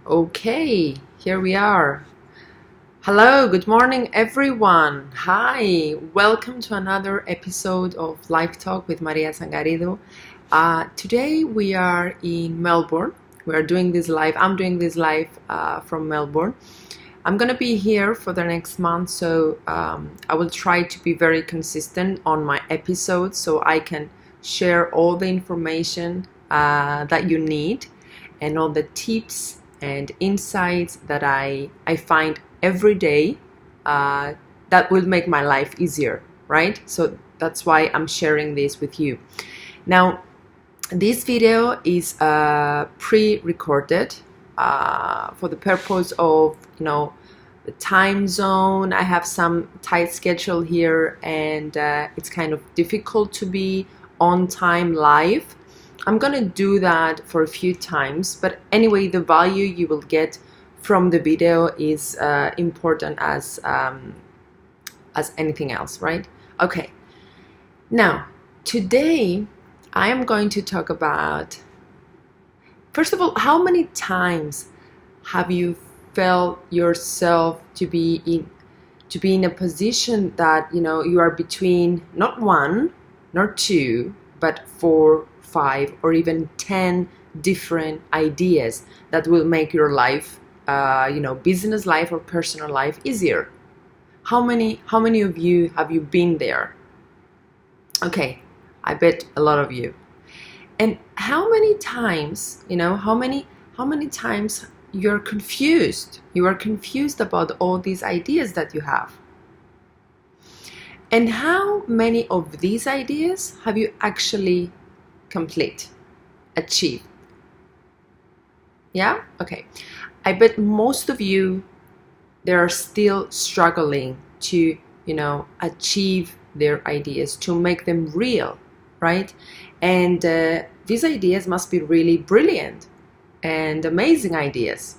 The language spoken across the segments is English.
Okay, here we are. Hello, good morning, everyone. Hi, welcome to another episode of Live Talk with Maria Tsangaridou. Today we are in Melbourne. We are doing this live. I'm doing this live from Melbourne. I'm gonna be here for the next month, so I will try to be very consistent on my episodes so I can share all the information that you need and all the tips and insights that I find every day that will make my life easier, right? So that's why I'm sharing this with you. Now, this video is pre-recorded for the purpose of, the time zone. I have some tight schedule here and it's kind of difficult to be on time live. I'm gonna do that for a few times, but anyway, the value you will get from the video is important as anything else, right? Okay. Now, today I am going to talk about, first of all, how many times have you felt yourself to be in a position that you are between not one, not two, but 4, 5, or even 10 different ideas that will make your life, business life or personal life easier. How many of you have you been there? Okay, I bet a lot of you. And how many times, how many times you're confused? You are confused about all these ideas that you have. And how many of these ideas have you actually achieved? Yeah? Okay. I bet most of you, they are still struggling to, achieve their ideas, to make them real, right? And these ideas must be really brilliant and amazing ideas.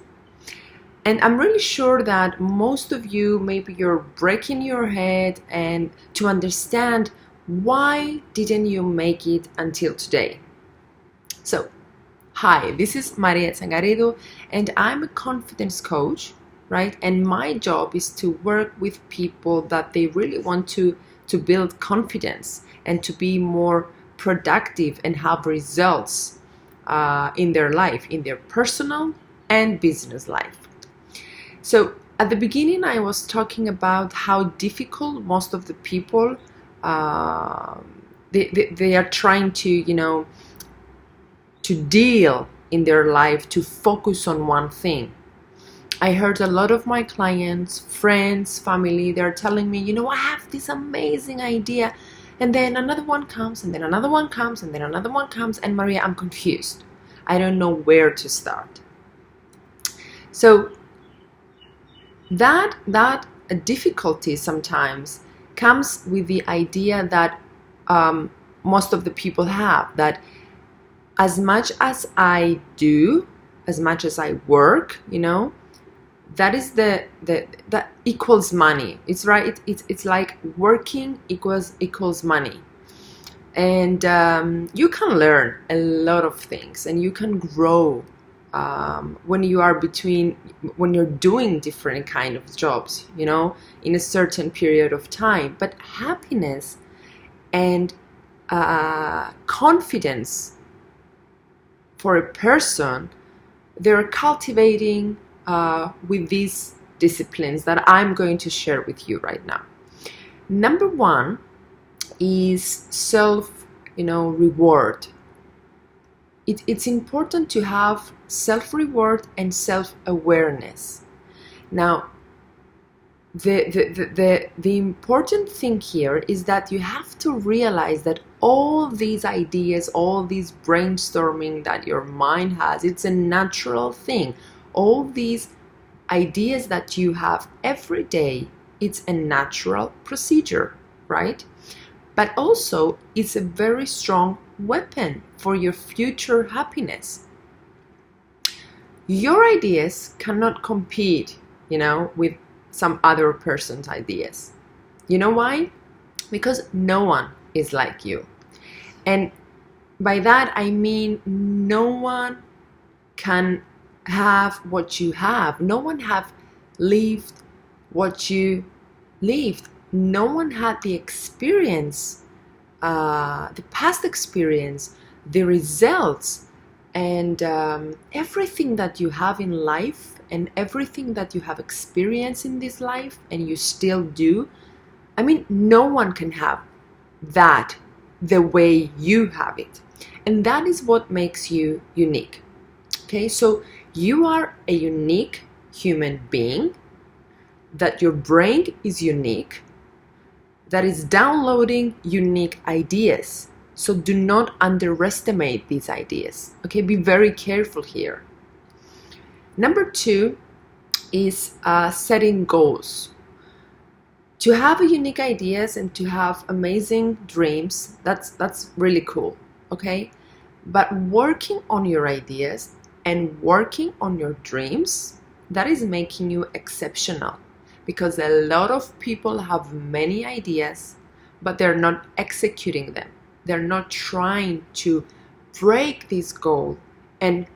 And I'm really sure that most of you, maybe you're breaking your head and to understand why didn't you make it until today. So, hi, this is Maria Tsangaridou and I'm a confidence coach, right? And my job is to work with people that they really want to build confidence and to be more productive and have results in their life, in their personal and business life. So at the beginning, I was talking about how difficult most of the people they are trying to to deal in their life, to focus on one thing. I heard a lot of my clients, friends, family, they're telling me, I have this amazing idea, and then another one comes, and then another one comes, and then another one comes, and Maria, I'm confused. I don't know where to start. So that difficulty sometimes comes with the idea that most of the people have, that as much as I do, as much as I work, that is that equals money. It's right. It's like working equals money, and you can learn a lot of things, and you can grow when you're doing different kind of jobs, in a certain period of time. But happiness and confidence for a person, they're cultivating with these disciplines that I'm going to share with you right now. Number one is self, reward. It's important to have self-reward and self-awareness. Now, the important thing here is that you have to realize that all these ideas, all these brainstorming that your mind has, it's a natural thing. All these ideas that you have every day, it's a natural procedure, right? But also, it's a very strong weapon for your future happiness. Your ideas cannot compete, with some other person's ideas. You know why? Because no one is like you. And by that I mean no one can have what you have. No one have lived what you lived. No one had the experience, the past experience, the results, and everything that you have in life, and everything that you have experienced in this life, and you still do. I mean, no one can have that the way you have it. And that is what makes you unique. Okay, so you are a unique human being, that your brain is unique, that is downloading unique ideas. So do not underestimate these ideas. Okay, be very careful here. Number 2 is setting goals. To have unique ideas and to have amazing dreams, that's really cool, okay? But working on your ideas and working on your dreams, that is making you exceptional, because a lot of people have many ideas, but they're not executing them. They're not trying to break this goal and,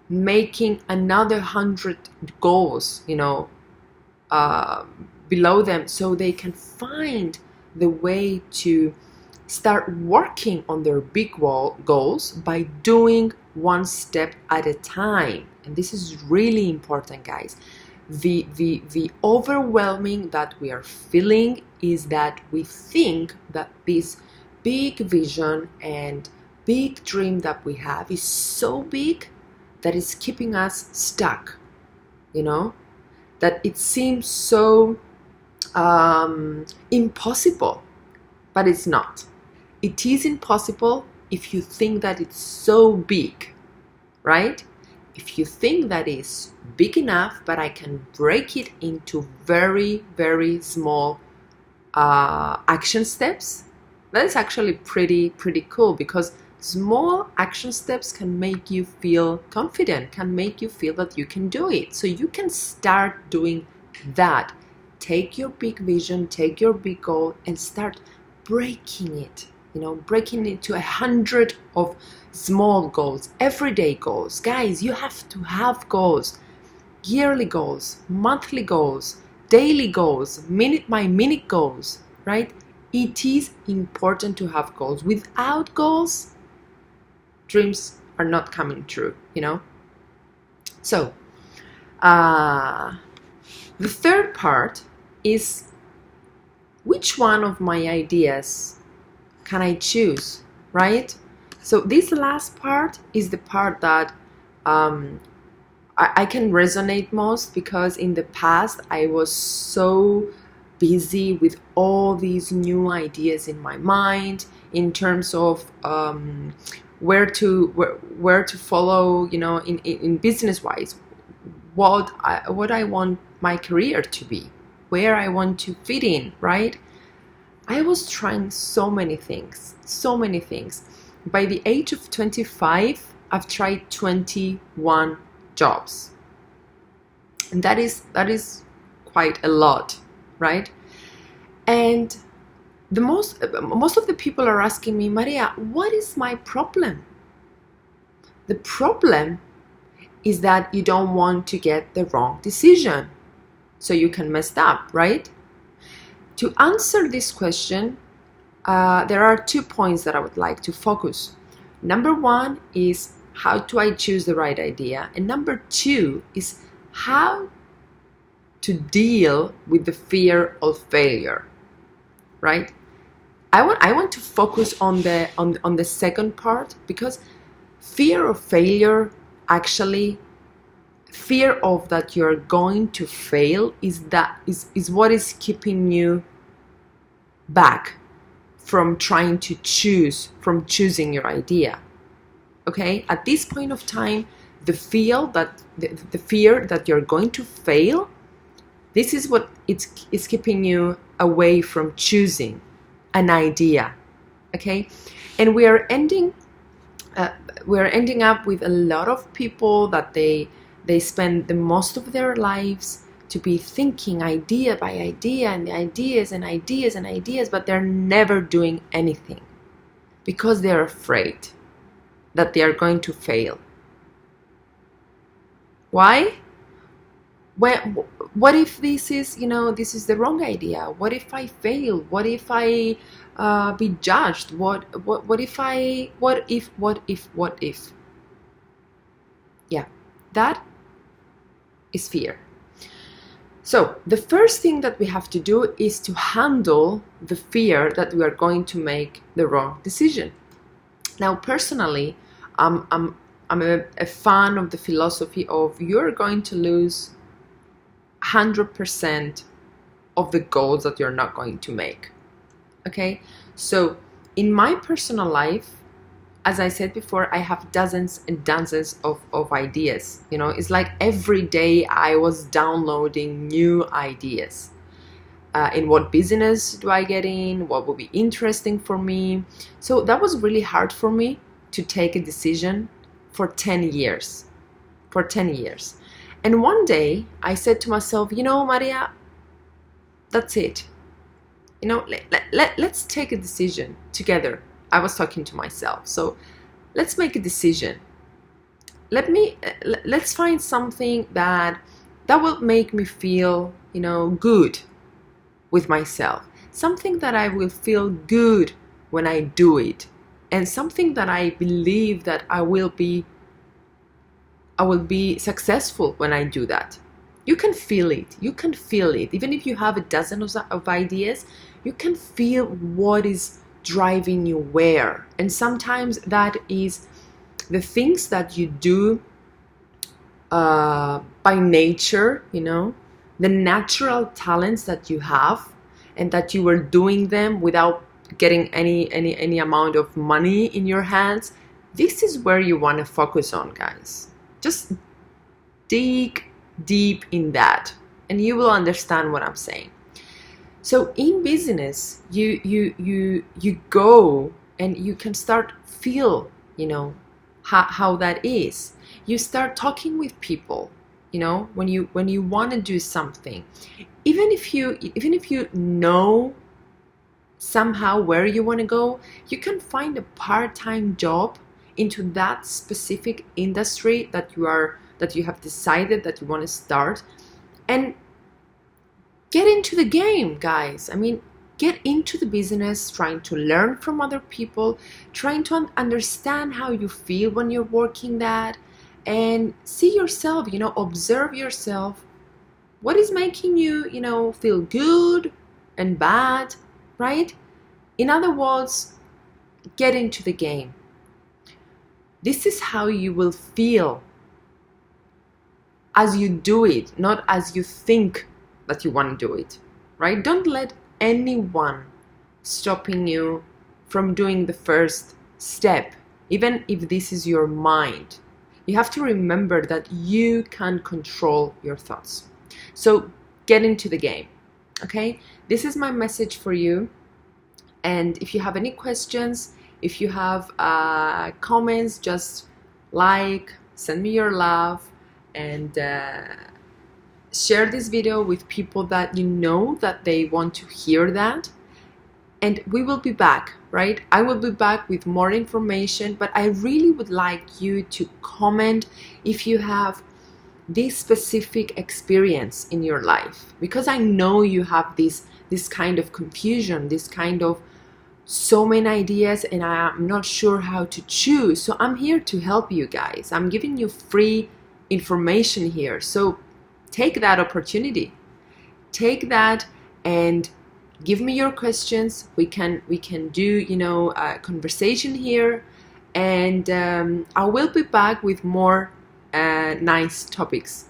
making another 100 goals, below them, so they can find the way to start working on their big goals by doing one step at a time. And this is really important, guys. The overwhelming that we are feeling is that we think that this big vision and big dream that we have is so big that it's keeping us stuck, that it seems so impossible, but it's not. It is impossible if you think that it's so big, right? If you think that is big enough, but I can break it into very, very small action steps, that is actually pretty cool, because small action steps can make you feel confident, can make you feel that you can do it. So you can start doing that. Take your big vision, take your big goal, and start breaking it, breaking it to 100 of small goals, everyday goals. Guys, you have to have goals, yearly goals, monthly goals, daily goals, minute by minute goals, right? It is important to have goals. Without goals, dreams are not coming true, So, the third part is, which one of my ideas can I choose, right? So this last part is the part that I can resonate most, because in the past I was so busy with all these new ideas in my mind in terms of where to follow, in business wise, what I want my career to be, where I want to fit in, right? I was trying so many things. By the age of 25, I've tried 21 jobs. And that is quite a lot, right? And most of the people are asking me, Maria, what is my problem? The problem is that you don't want to get the wrong decision, so you can mess up, right? To answer this question, there are 2 points that I would like to focus. Number 1 is, how do I choose the right idea? And number 2 is how to deal with the fear of failure, right? I want to focus on the second part, because fear of failure, actually, fear of that you're going to fail is what is keeping you back from trying to choosing your idea. Okay, at this point of time, the fear that you're going to fail, this is what it's keeping you away from choosing an idea. Okay, and we are ending up with a lot of people that they spend the most of their lives to be thinking idea by idea and ideas and ideas and ideas, but they're never doing anything because they're afraid that they are going to fail. Why? What if this is, this is the wrong idea? What if I fail? What if I be judged? What if? Yeah, that is fear. So the first thing that we have to do is to handle the fear that we are going to make the wrong decision. Now, personally, I'm a fan of the philosophy of you're going to lose 100% of the goals that you're not going to make. Okay, so in my personal life, as I said before, I have dozens and dozens of ideas. It's like every day I was downloading new ideas. In what business do I get in? What would be interesting for me? So that was really hard for me to take a decision for 10 years. For 10 years. And one day I said to myself, Maria, that's it. Let's take a decision together. I was talking to myself. So let's make a decision. Let's find something that will make me feel, good with myself. Something that I will feel good when I do it. And something that I believe that I will be successful when I do that. You can feel it. You can feel it. Even if you have a dozen of ideas, you can feel what is driving you where. And sometimes that is the things that you do by nature, the natural talents that you have, and that you were doing them without getting any amount of money in your hands. This is where you want to focus on, guys. Just dig deep in that and you will understand what I'm saying. So in business, you go and you can start feel, how that is. You start talking with people, when you want to do something, even if you know somehow where you want to go, you can find a part-time job into that specific industry that you have decided that you want to start, and get into the game, guys. I mean, get into the business, trying to learn from other people, trying to understand how you feel when you're working that, and see yourself, observe yourself. What is making you, feel good and bad, right? In other words, get into the game. This is how you will feel as you do it, not as you think that you want to do it, right? Don't let anyone stopping you from doing the first step, even if this is your mind. You have to remember that you can control your thoughts. So get into the game, okay? This is my message for you. And if you have any questions, if you have comments, just send me your love, and share this video with people that you know that they want to hear that. And we will be back, right? I will be back with more information, but I really would like you to comment if you have this specific experience in your life, because I know you have this kind of confusion, this kind of so many ideas, and I'm not sure how to choose. So I'm here to help you guys. I'm giving you free information here. So take that opportunity. Take that and give me your questions. We can do a conversation here, and I will be back with more nice topics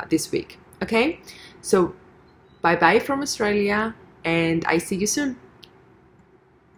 this week. Okay, so bye bye from Australia, and I see you soon.